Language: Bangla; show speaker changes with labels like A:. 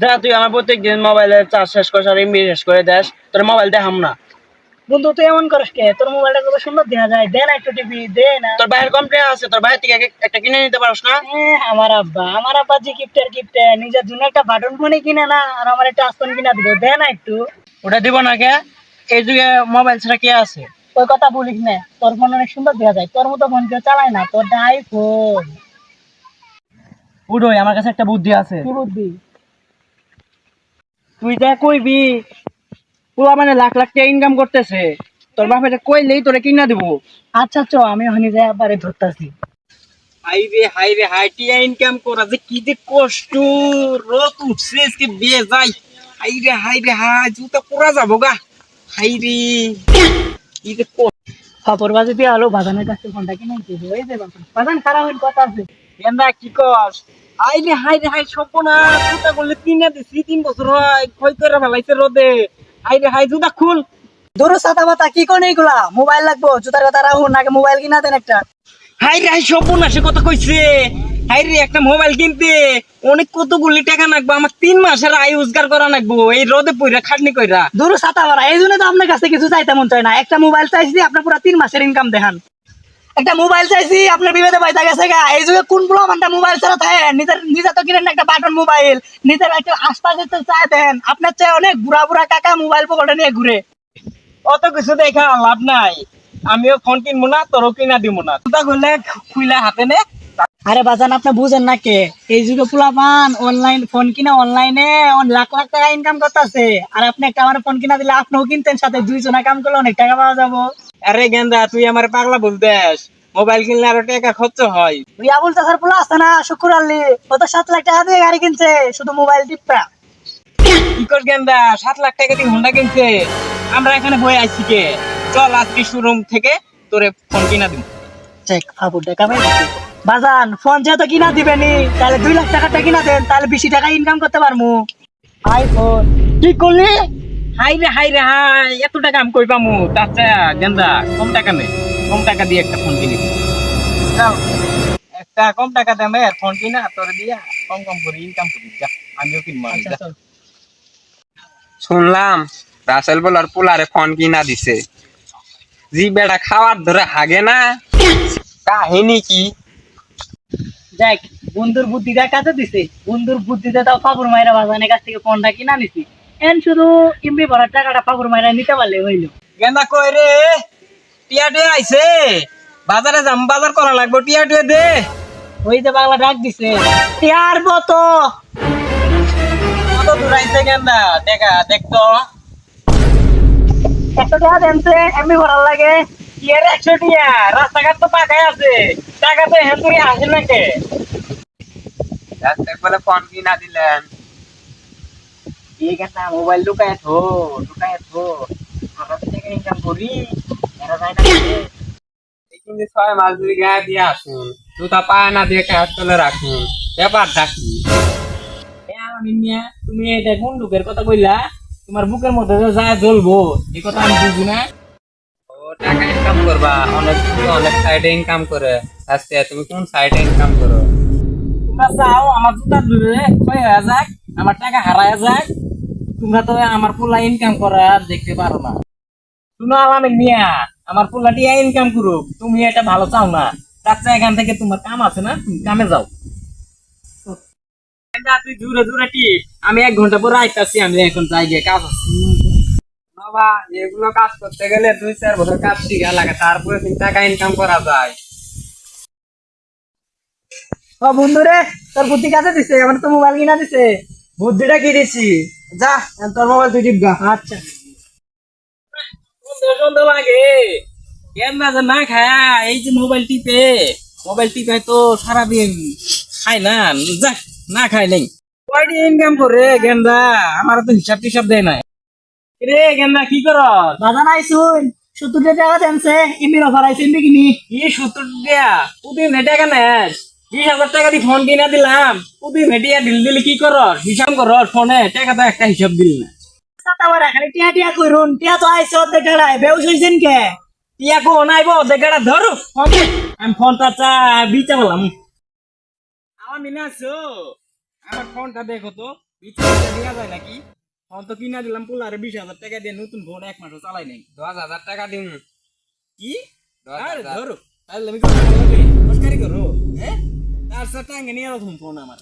A: যা তুই আমার প্রত্যেকদিন মোবাইলের চার্জ শেষ করে আর এমবি শেষ করে দেস, তোর মোবাইল দেখাম না।
B: বন্ধু তুই এমন করিস কে? তোর মোবাইলটা কত সুন্দর দেখা যায়, দে না একটু টিভি, দে না।
A: তোর ভাইয়ের কমপ্লেন আছে, তোর ভাইয়ের থেকে একটা কিনে নিতে পারস না?
B: আমার আব্বা যে গিফটের নিজের জন্য একটা বাটন ফোনই কিনে না, আর আমার একটা আসন কিনা দিল, দে না একটু।
A: ওটা দিব না কে? এই যুগে মোবাইল ছাড়া কে আছে?
B: ওই কথা বলিস না, তোর ফোন অনেক সুন্দর দেখা যায়, তোর মতো ফোন কেউ চালায় না, তোর আইফোন।
A: উডোই, আমার কাছে একটা বুদ্ধি আছে।
B: কি বুদ্ধি?
A: তুই যা কইবি, পুরা মানে লাখ লাখ টাকা ইনকাম করতেছে, তোর বাপে কইলেই তোরে কিনা দিব।
B: আচ্ছা চ, আমি ওখানে যাই আবারে ধরতাছি।
A: হাই রে হাই, টিয়া ইনকাম করা যে কি যে কষ্ট। রোদ উঠছে আজকে বিয়ে যাই। হাই রে হাই, জুতা পুরা যাবো গা। হাই রে, কি যে
B: খবর বাজে দিয়ে আলো বাজানের কাছে ফোনটা কিনে দিবি, ওই যে বাজান খারাপ হইল কথা আছে।
A: গেন্দা কি কস? হাই রে হাই, সর্বনাশ, জুতা করলে কিনা দিছি 3 বছর হয়, ক্ষয় করে ফেলাইছে রোদে। হাই রে হাই, জুতা খুল।
B: দূর ছাতা পাতা কি কোন এইগুলা? মোবাইল লাগবো, জুতার কথা রাখুন, আগে মোবাইল কিনা দেন একটা।
A: হাই রে হাই, সর্বনাশে কথা কইছে। হাই রে, একটা মোবাইল কিনতে অনেক কতগুলি টাকা লাগবে, আমার 3 মাসের আয় রোজগার করা লাগবো এই রোদে পইরা খাটনি কইরা।
B: দূর ছাতা পাতা, এই জন্য তো আপনার কাছে কিছু চাইতে মন চায় না। একটা মোবাইল চাইছি, আপনার পুরো 3 মাসের ইনকাম দেখান। একটা মোবাইল চাইছি, আপনার বিবেদে পয়সা গেছে গা। এই যুগে কোন পুরো ঘন্টা মোবাইল ছাড়া থাকে? নিজের তো কিনেন না একটা বাটন মোবাইল, নিজের একটা আশপাশে তো চাই দেন। আপনার চেয়ে অনেক বুড়া বুড়া কাকা মোবাইল পকেটে নিয়ে ঘুরে।
A: অত কিছু দেখা লাভ নাই, আমিও ফোন কিনবো না, তোরও কিনা দিব না। জুতা খুললে খুইলা হাতে নে।
B: আরে বাজান, আপনি বুঝেন না কে? এই যুগে পোলাপান অনলাইন ফোন কিনে অনলাইনে লাখ লাখ টাকা ইনকাম করতেছে। আর আপনি একটা আমার ফোন কিনা দিলে আপনিও কিনতেন, সাথে দুইজনে কাম করলে অনেক টাকা পাওয়া যাবো।
A: আরে গেন্দা, তুই আমার পাগলা বলতেস? মোবাইল কিনলে আরো টাকা খরচ হয়।
B: ওই আবুল চাষার পোলা আছে না, শুক্র আলী, ও তো 7 লাখ টাকা দিয়ে গাড়ি কিনছে শুধু মোবাইল টিপা।
A: কি কর গেন্দা, 7 লাখ টাকা দিয়ে হোন্ডা কিনছে? আমরা এখানে বই আইছি কে? চল আজকে শোরুম থেকে তোরে ফোন কিনা দিব।
B: চেক ফাবুর টাকা পাই গেছে। বাজান ফোন যেহেতু কিনা দিবেনি, তাহলে 2 লাখ টাকাটা কিনা দেন, তাহলে বেশি টাকা ইনকাম করতে পারবো। আইফোন।
A: কি করলি? হাই রে হাই রে হাই, এত টাকা আমি কই পামু? চাচা গেন্দা, কম টাকা নে, কম টাকা দিয়ে একটা ফোন কিনি। চল, একটা কম টাকা দামে ফোন কিনা তোরে দিয়া কম কম করে ইনকাম করি। যা, আমিও কিনবো। আমি যা।
C: শুনলাম রাসেল বলার পোলারে ফোন কিনা দিছে। জি বেটা খাওয়ার ধরে হাগে না, কাহিনী কি?
B: যাক, বন্ধুর বুদ্ধিটা কাজে দিছে। বন্ধুর বুদ্ধিতে তাও ফাগুর মাইরা বাজানের কাছ থেকে ফোনটা কিনা নিছি। এন শুধু এমবি ভরার টাকাটা ফাগুর মাইরা নিতে পারলে হইলো।
A: গেন্দা কই রে? টিয়া টিয়া আইছে, বাজারে যাম, বাজার করা লাগবে, টিয়া টিয়া দে।
B: ওই যে বাংলা ডাক দিছে, টিয়ার মতো।
A: কত দূর আইছে গেন্দা? দেখা দেখতো।
B: একটা টাকা দেনছে, এমবি ভরার লাগে।
A: কি এর 100 টিয়া? রাস্তাঘাট তো পাকাই আছে, টাকা তো হেন তুই আসে না কে?
C: রাসেল বলে ফোন কিনা দিলেন।
A: এই গেন্দা মোবাইল ঢুকায় থো, ঢুকায় থো, আমরা তো টাকা ইনকাম করি, এরা যায় না কে?
C: এই কিন্তু 6 মাস ধরে গায়ে দিয়ে আসুন, জুতা পায় না দিয়ে কাজ চলে রাখুন, ব্যাপার ডাকি।
A: তুমি এটা কোন লোকের কথা কইলা? তোমার বুকের মধ্যে যে যা জ্বলবো এই কথা আমি বুঝি না।
C: ও টাকা ইনকাম করবা, অনেক তুমি অনেক সাইডে ইনকাম করে। আজকে তুমি কোন সাইডে ইনকাম করো?
A: তোমরা চাও আমার জুতা ধরে ক্ষয় হয়ে যাক, আমার টাকা হারায় যাক, তোমরা তো আমার পোলা ইনকাম করা আর দেখতে পারো না। শুনো আলামিন মিয়া, আমার পোলাটি ইনকাম করুক, তুমি এটা ভালো চাও না। তার চেয়ে এখান থেকে তোমার কাম আছে না, তুমি কামে যাও। তুই দূরে দূরে টিপ, আমি 1 ঘন্টা পরে আইতাছি, আমি এখন যাই গিয়ে কাজ আছে।
C: বাবা এগুলো কাজ করতে গেলে 2-4 বছর কাজ শিখা লাগে, তারপরে তুমি টাকা ইনকাম করা যায়।
B: ও বন্ধু রে, তোর বুদ্ধি কাজে দিছে, আমার তো মোবাইল কিনা দিছে।
A: বুদ্ধিটা কি দিছি? যা, তোর মোবাইল তুই টিপগা।
B: আচ্ছা।
A: সন্দেহ সন্দেহ লাগে, কেন না যে না খায়া এই যে মোবাইল টিপে তো সারাদিন খায় না। যাক, না খায় নাই, কয়টি ইনকাম করে গেন্দা? আমার তো হিসাব টিসাব দেয় নাই রে। গেন্দা কি কর?
B: বাজান আইসুন, 70 টাকা দেনছে, এমবির অফার আইছে, এমবি কিনি।
A: কি 70 দিয়া তুই নেটে কেন? 20,000 টাকা দিয়ে ফোন কিনা দিলাম, তুই মেটিয়া দিলি কি কর? হিসাব কর ফোনে টাকা, তো একটা হিসাব দিল না।
B: সাতাবার খালি টিয়া টিয়া কইরুন, টিয়া তো আইছে অর্ধেক টাকায়, বেউস হইছেন কে?
A: টিয়া কো নাইব দেখাটা ধরো ফোন দে। আমি ফোনটা বিচা বললাম। আমার মিনা আছো, আমার ফোনটা দেখো তো, বিচারটা দেওয়া যায় নাকি ফোন তো কিনা দিলাম পোলারে 20,000 টাকা দিয়ে নতুন ফোন 1 মাসও চালাই নাই
C: 10,000 টাকা দিম।
A: কি
C: 10,000
A: আরে ধরো তাহলে আমি মস্কারি করো হ্যাঁ তার সাথে নিয়ে রাখুন ফোন আমার